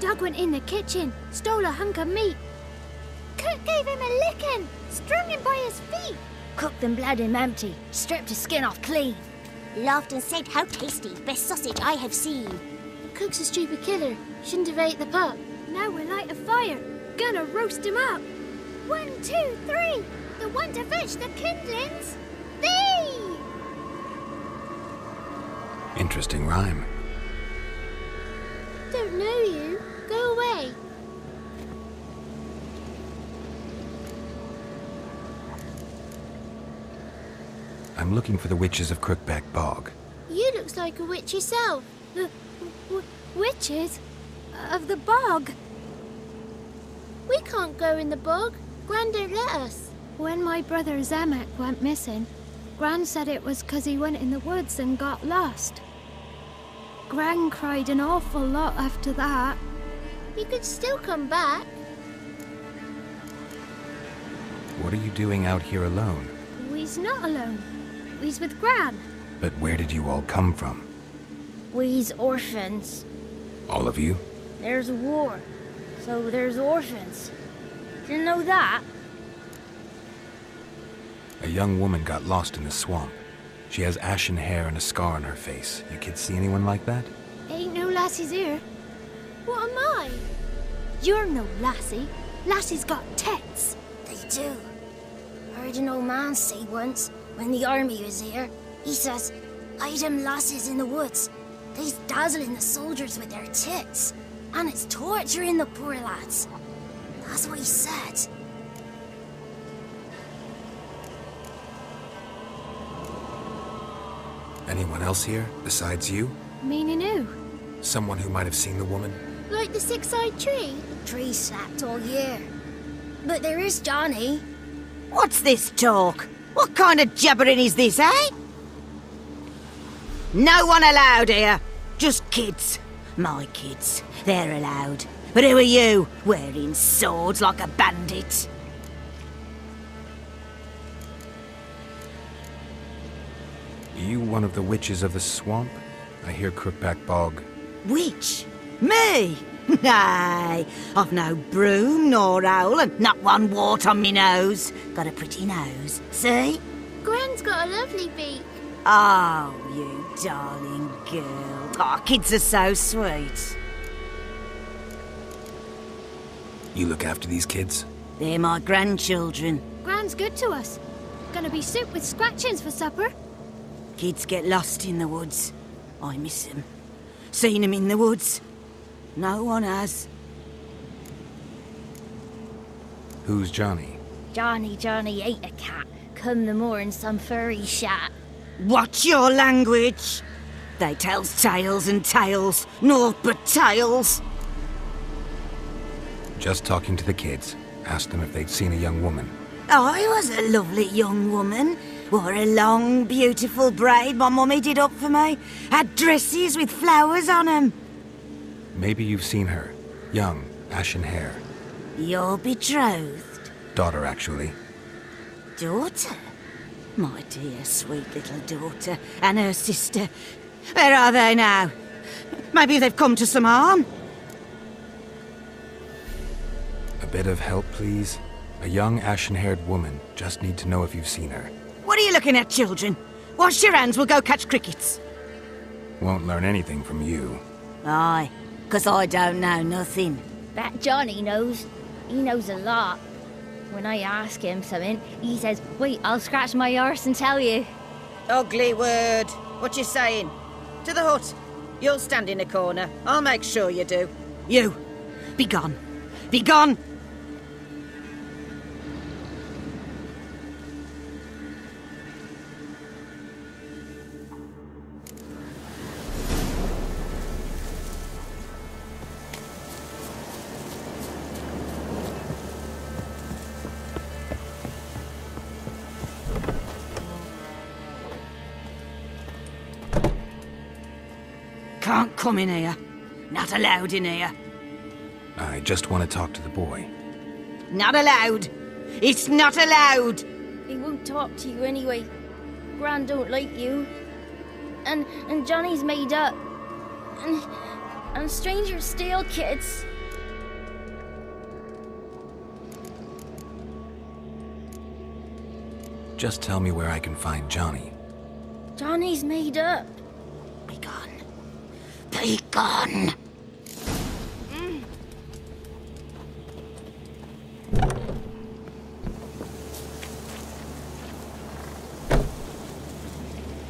Doug went in the kitchen, stole a hunk of meat. Cook gave him a licking, strung him by his feet. Cooked and bled him empty, stripped his skin off clean. Laughed and said, "How tasty, best sausage I have seen." Cook's a stupid killer, shouldn't have ate the pup. Now we'll light a fire, gonna roast him up. 1, 2, 3, the one to fetch the kindlings, thee! Interesting rhyme. Don't know you, go away. I'm looking for the witches of Crookback Bog. You looks like a witch yourself. The witches of the bog. We can't go in the bog. Gran don't let us. When my brother Zemek went missing, Gran said it was 'cause he went in the woods and got lost. Gran cried an awful lot after that. You could still come back. What are you doing out here alone? We's not alone. We's with Gran. But where did you all come from? We's orphans. All of you? There's a war, so there's orphans. Didn't know that? A young woman got lost in the swamp. She has ashen hair and a scar on her face. You kids see anyone like that? Ain't no lassies here. What am I? You're no lassie. Lassie's got tits. They do. Heard an old man say once, when the army was here, he says, "I them lasses in the woods, they's dazzling the soldiers with their tits, and it's torturing the poor lads." That's what he said. Anyone else here, besides you? Meaning who? Someone who might have seen the woman? Like the six-eyed tree? Tree slapped all year. But there is Johnny. What's this talk? What kind of jabbering is this, eh? No one allowed here. Just kids. My kids. They're allowed. But who are you, wearing swords like a bandit? You one of the witches of the swamp? I hear Crookback Bog. Witch? Me? Nay, I've no broom nor owl and not one wart on me nose. Got a pretty nose, see? Gran's got a lovely beak. Oh, you darling girl. Oh, kids are so sweet. You look after these kids? They're my grandchildren. Gran's good to us. Gonna be soup with scratchings for supper. Kids get lost in the woods. I miss them. Seen them in the woods. No one has. Who's Johnny? Johnny ate a cat. Come the moor in some furry shat. Watch your language. They tells tales and tales, naught but tales. Just talking to the kids. Asked them if they'd seen a young woman. I was a lovely young woman. Wore a long, beautiful braid my mummy did up for me. Had dresses with flowers on 'em. Maybe you've seen her. Young, ashen hair. You're betrothed? Daughter, actually. Daughter? My dear, sweet little daughter. And her sister. Where are they now? Maybe they've come to some harm? A bit of help, please? A young, ashen-haired woman. Just need to know if you've seen her. What are you looking at, children? Wash your hands, we'll go catch crickets. Won't learn anything from you. Aye, 'cause I don't know nothing. That Johnny knows. He knows a lot. When I ask him something, he says, "Wait, I'll scratch my arse and tell you." Ugly word. What you saying? To the hut. You'll stand in a corner. I'll make sure you do. You, be gone. Be gone! Can't come in here. Not allowed in here. I just want to talk to the boy. Not allowed. It's not allowed. He won't talk to you anyway. Gran don't like you. And Johnny's made up. And strangers steal kids. Just tell me where I can find Johnny. Johnny's made up. Be gone. Be gone!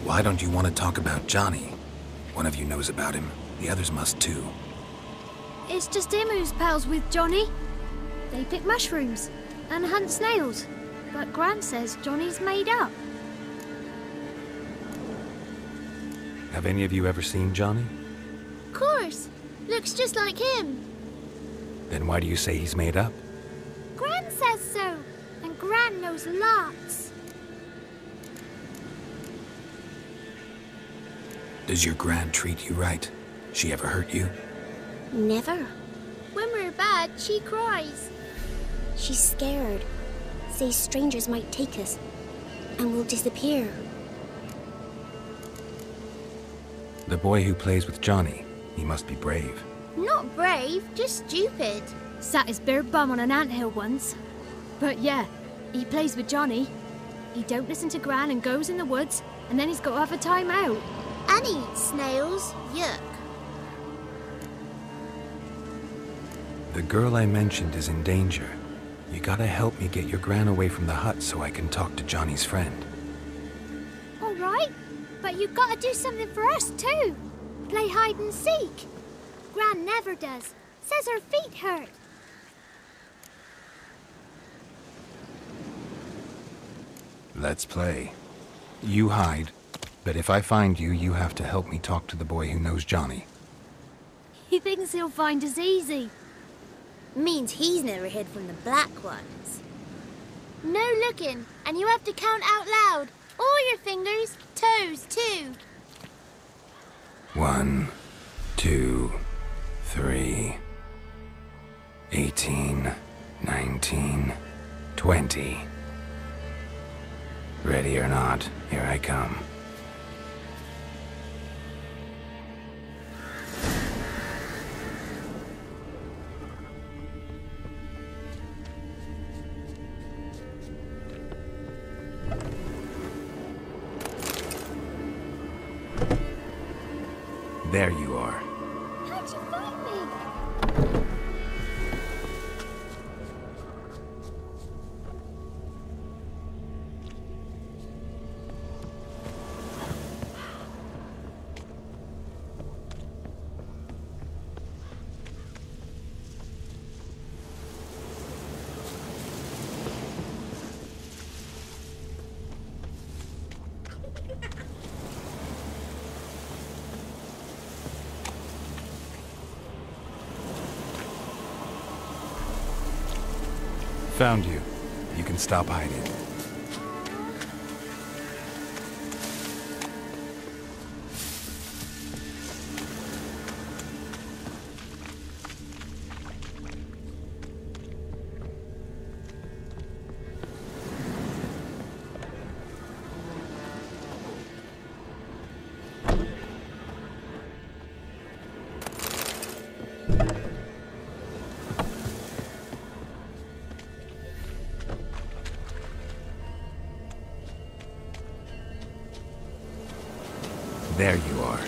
Why don't you want to talk about Johnny? One of you knows about him. The others must too. It's just him who's pals with Johnny. They pick mushrooms and hunt snails. But Gran says Johnny's made up. Have any of you ever seen Johnny? Of course. Looks just like him. Then why do you say he's made up? Gran says so. And Gran knows lots. Does your Gran treat you right? She ever hurt you? Never. When we're bad, she cries. She's scared. Says strangers might take us. And we'll disappear. The boy who plays with Johnny, he must be brave. Not brave, just stupid. Sat his bare bum on an anthill once. But yeah, he plays with Johnny. He don't listen to Gran and goes in the woods, and then he's got to have a time out. And he eats snails. Yuck. The girl I mentioned is in danger. You gotta help me get your Gran away from the hut so I can talk to Johnny's friend. All right, but you gotta do something for us too. Play hide and seek. Gran never does. Says her feet hurt. Let's play. You hide, but if I find you, you have to help me talk to the boy who knows Johnny. He thinks he'll find us easy. Means he's never hid from the black ones. No looking, and you have to count out loud. All your fingers, toes too. 1, 2, 3, 18, 19, 20. Ready or not, here I come. There you are. How'd you find me? Found you. You can stop hiding. There you are.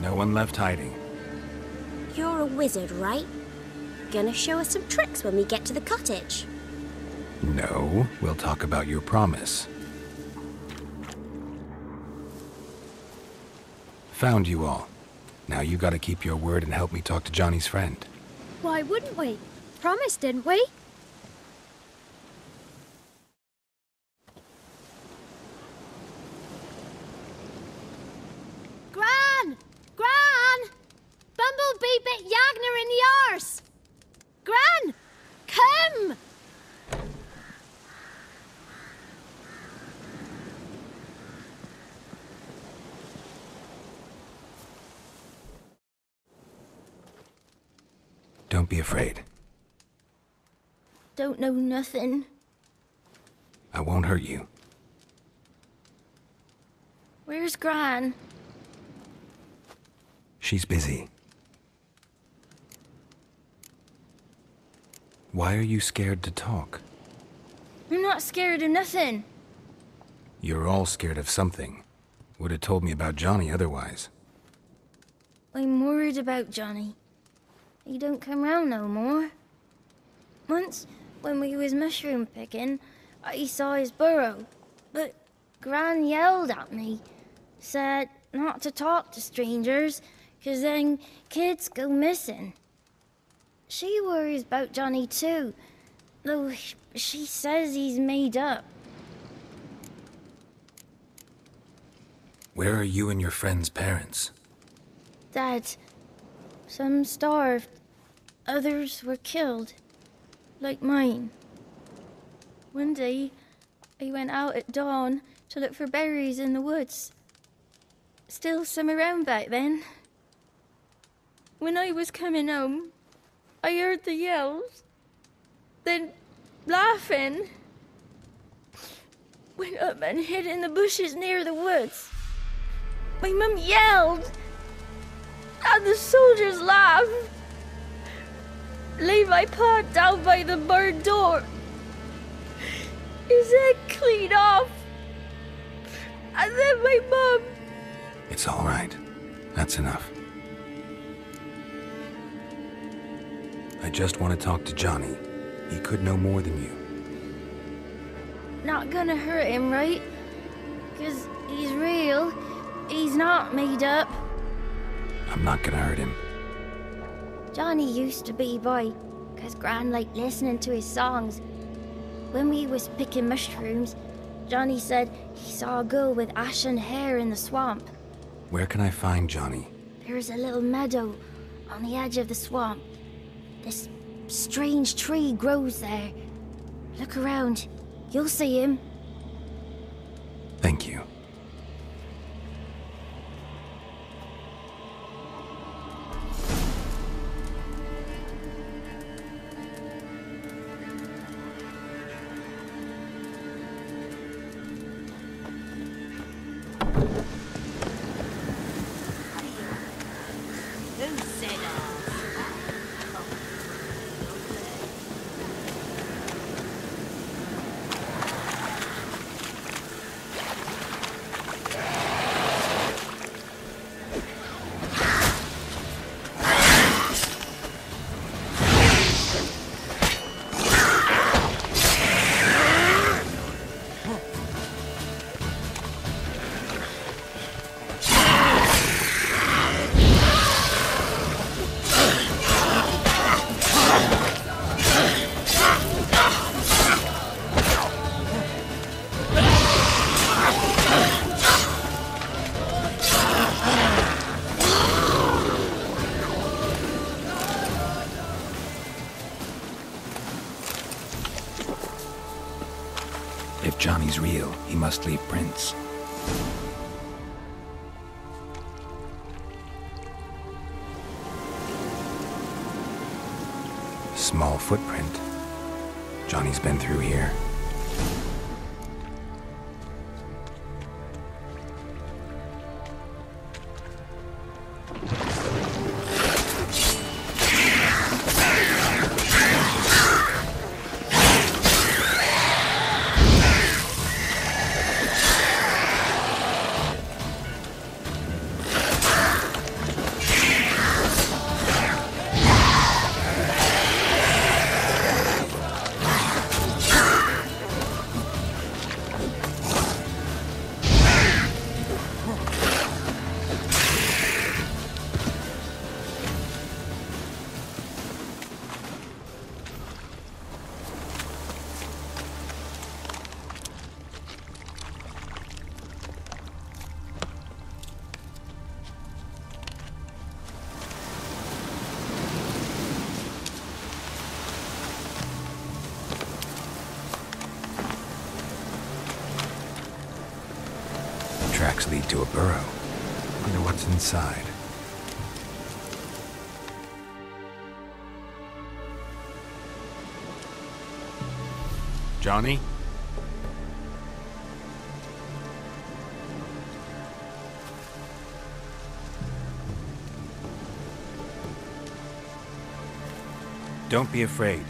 No one left hiding. You're a wizard, right? Gonna show us some tricks when we get to the cottage. No, we'll talk about your promise. Found you all. Now you gotta keep your word and help me talk to Johnny's friend. Why wouldn't we? Promised, didn't we? Gran! Gran! Bumblebee bit Yagner in the arse! Gran! Come! Don't be afraid. don't know nothing. I won't hurt you. Where's Gran? She's busy. Why are you scared to talk? I'm not scared of nothing. You're all scared of something. Would have told me about Johnny otherwise. I'm worried about Johnny. He don't come round no more. Once, when we was mushroom picking, I saw his burrow, but Gran yelled at me, said not to talk to strangers, 'cause then kids go missing. She worries about Johnny too, though she says he's made up. Where are you and your friend's parents? Dad, some starved, others were killed, like mine. One day, I went out at dawn to look for berries in the woods. Still some around back then. When I was coming home, I heard the yells, then laughing. Went up and hid in the bushes near the woods. My mum yelled, and the soldiers laughed. Lay my pa down by the barn door. His head clean off. And then my mum... It's all right. That's enough. I just want to talk to Johnny. He could know more than you. Not gonna hurt him, right? 'Cause he's real. He's not made up. I'm not gonna hurt him. Johnny used to be boy, 'cause Gran liked listening to his songs. When we was picking mushrooms, Johnny said he saw a girl with ashen hair in the swamp. Where can I find Johnny? There's a little meadow on the edge of the swamp. This strange tree grows there. Look around. You'll see him. Thank you. If Johnny's real, he must leave prints. Small footprint. Johnny's been through here. Tracks lead to a burrow. Wonder what's inside. Johnny? Don't be afraid.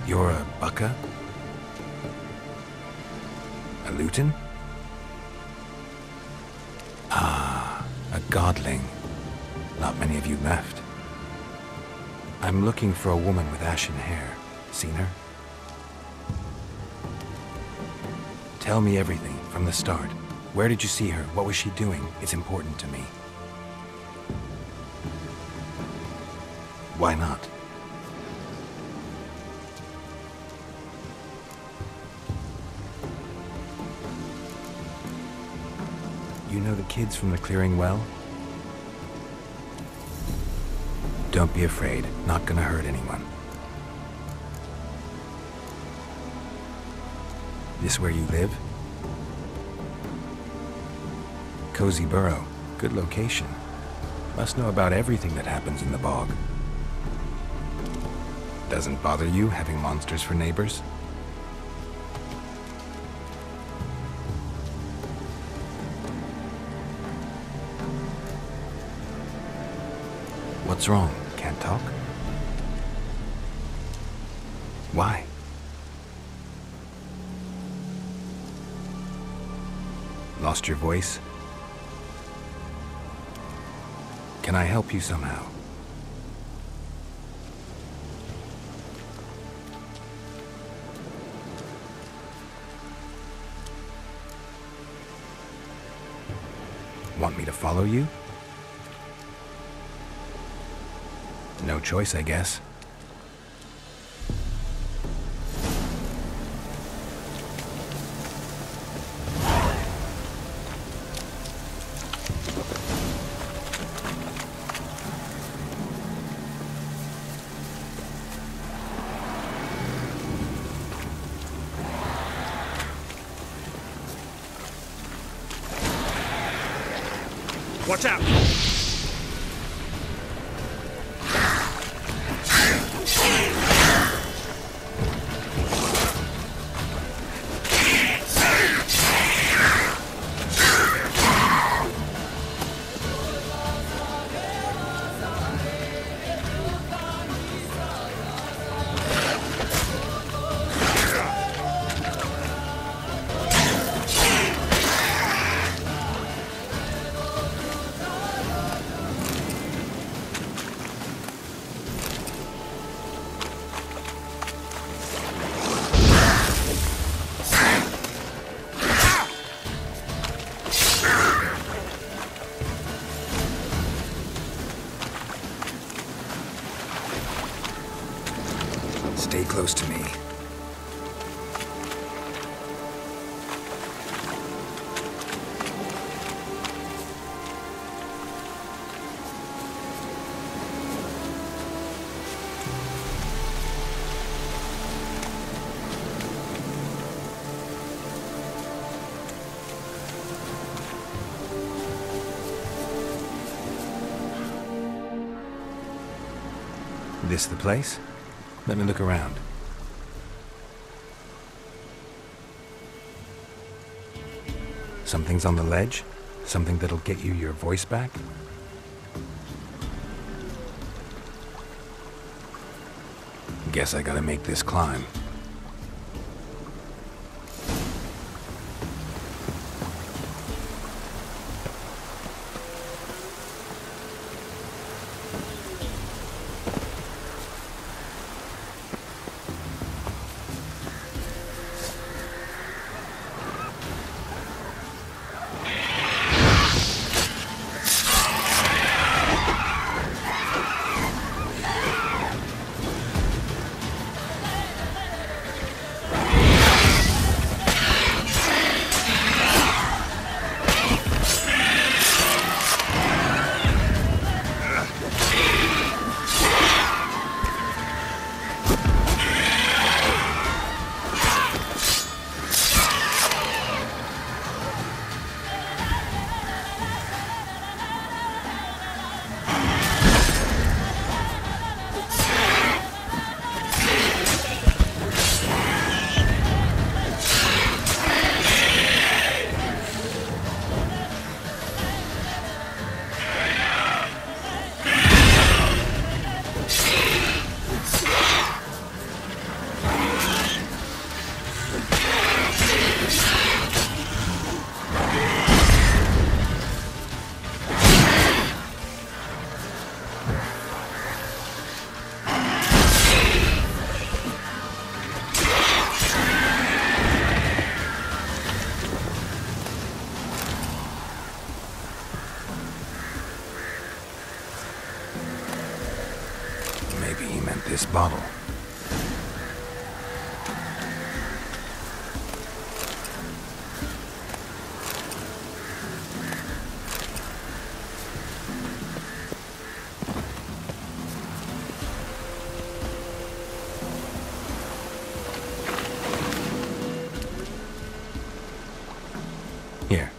You're a Bucka? A Luton? Ah, a godling. Not many of you left. I'm looking for a woman with ashen hair. Seen her? Tell me everything, from the start. Where did you see her? What was she doing? It's important to me. Why not? You know the kids from the clearing well? Don't be afraid. Not gonna hurt anyone. This where you live? Cozy Burrow. Good location. Must know about everything that happens in the bog. Doesn't bother you having monsters for neighbors? What's wrong? Can't talk? Why? Lost your voice? Can I help you somehow? Want me to follow you? No choice, I guess. Watch out! Stay close to me. This the place? Let me look around. Something's on the ledge? Something that'll get you your voice back? Guess I gotta make this climb. Maybe he meant this bottle. Here.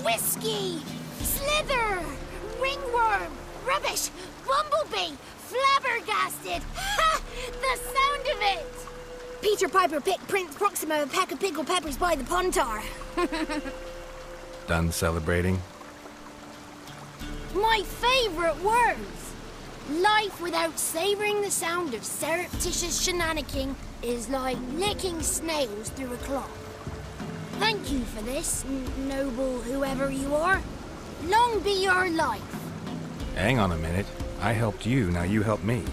Whiskey! Slither! Ringworm! Rubbish! Bumblebee! Flabbergasted! Ha! The sound of it! Peter Piper picked Prince Proximo a pack of pickled peppers by the pontar. Done celebrating? My favourite words! Life without savouring the sound of surreptitious shenanigans is like licking snails through a cloth. Thank you for this, noble whoever you are. Long be your life. Hang on a minute. I helped you, now you help me.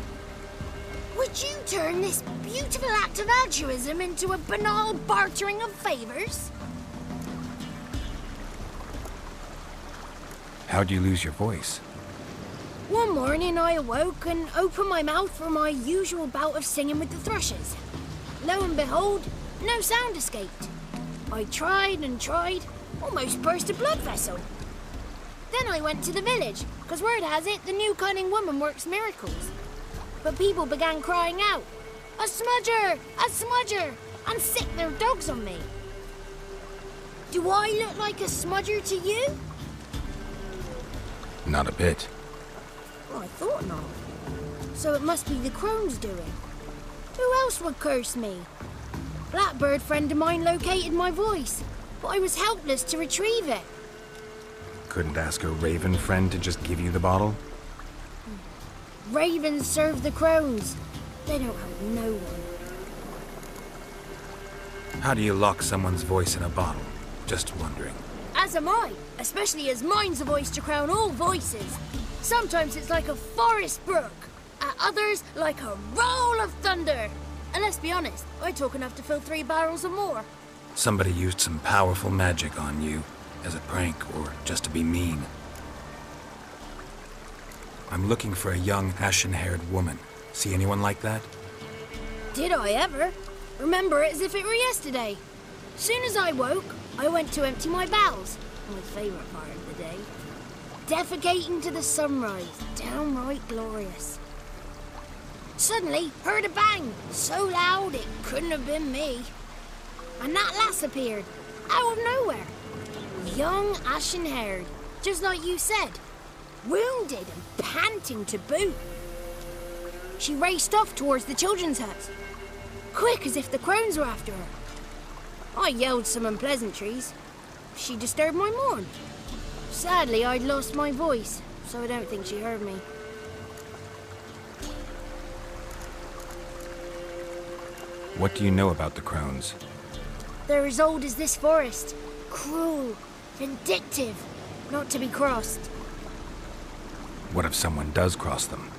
Would you turn this beautiful act of altruism into a banal bartering of favours? How'd you lose your voice? One morning I awoke and opened my mouth for my usual bout of singing with the thrushes. Lo and behold, no sound escaped. I tried and tried, almost burst a blood vessel. Then I went to the village, because word has it the new cunning woman works miracles. But people began crying out, "A smudger! A smudger!" and sick their dogs on me. Do I look like a smudger to you? Not a bit. Well, I thought not. So it must be the crone's doing. Who else would curse me? Blackbird friend of mine located my voice, but I was helpless to retrieve it. Couldn't ask a raven friend to just give you the bottle? Ravens serve the crones. They don't hurt no one. How do you lock someone's voice in a bottle? Just wondering. As am I, especially as mine's a voice to crown all voices. Sometimes it's like a forest brook, at others like a roll of thunder. And let's be honest, I talk enough to fill 3 barrels or more. Somebody used some powerful magic on you, as a prank or just to be mean. I'm looking for a young, ashen-haired woman. See anyone like that? Did I ever? Remember it as if it were yesterday. Soon as I woke, I went to empty my bowels. My favourite part of the day. Defecating to the sunrise. Downright glorious. Suddenly, heard a bang. So loud it couldn't have been me. And that lass appeared. Out of nowhere. Young, ashen-haired. Just like you said. Wounded and panting to boot. She raced off towards the children's hut. Quick as if the crones were after her. I yelled some unpleasantries. She disturbed my morn. Sadly, I'd lost my voice, so I don't think she heard me. What do you know about the crones? They're as old as this forest. Cruel, vindictive, not to be crossed. What if someone does cross them?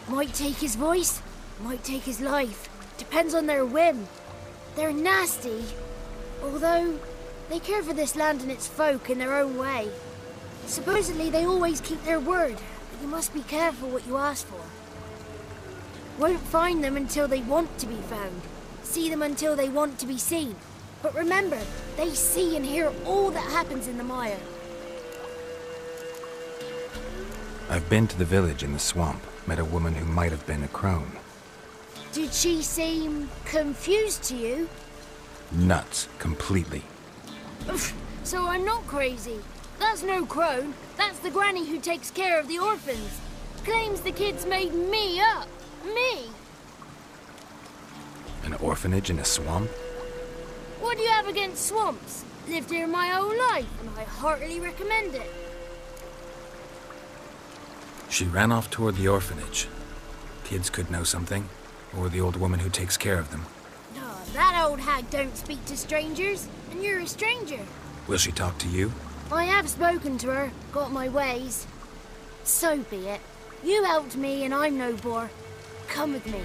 Might take his voice, might take his life. Depends on their whim. They're nasty, although they care for this land and its folk in their own way. Supposedly they always keep their word, but you must be careful what you ask for. Won't find them until they want to be found. See them until they want to be seen. But remember, they see and hear all that happens in the mire. I've been to the village in the swamp, met a woman who might have been a crone. Did she seem confused to you? Nuts, completely. So I'm not crazy. That's no crone. That's the granny who takes care of the orphans. Claims the kids made me up. Me. An orphanage in a swamp? What do you have against swamps? Lived here my whole life, and I heartily recommend it. She ran off toward the orphanage. Kids could know something. Or the old woman who takes care of them? Oh, that old hag don't speak to strangers, and you're a stranger. Will she talk to you? I have spoken to her, got my ways. So be it. You helped me and I'm no bore. Come with me.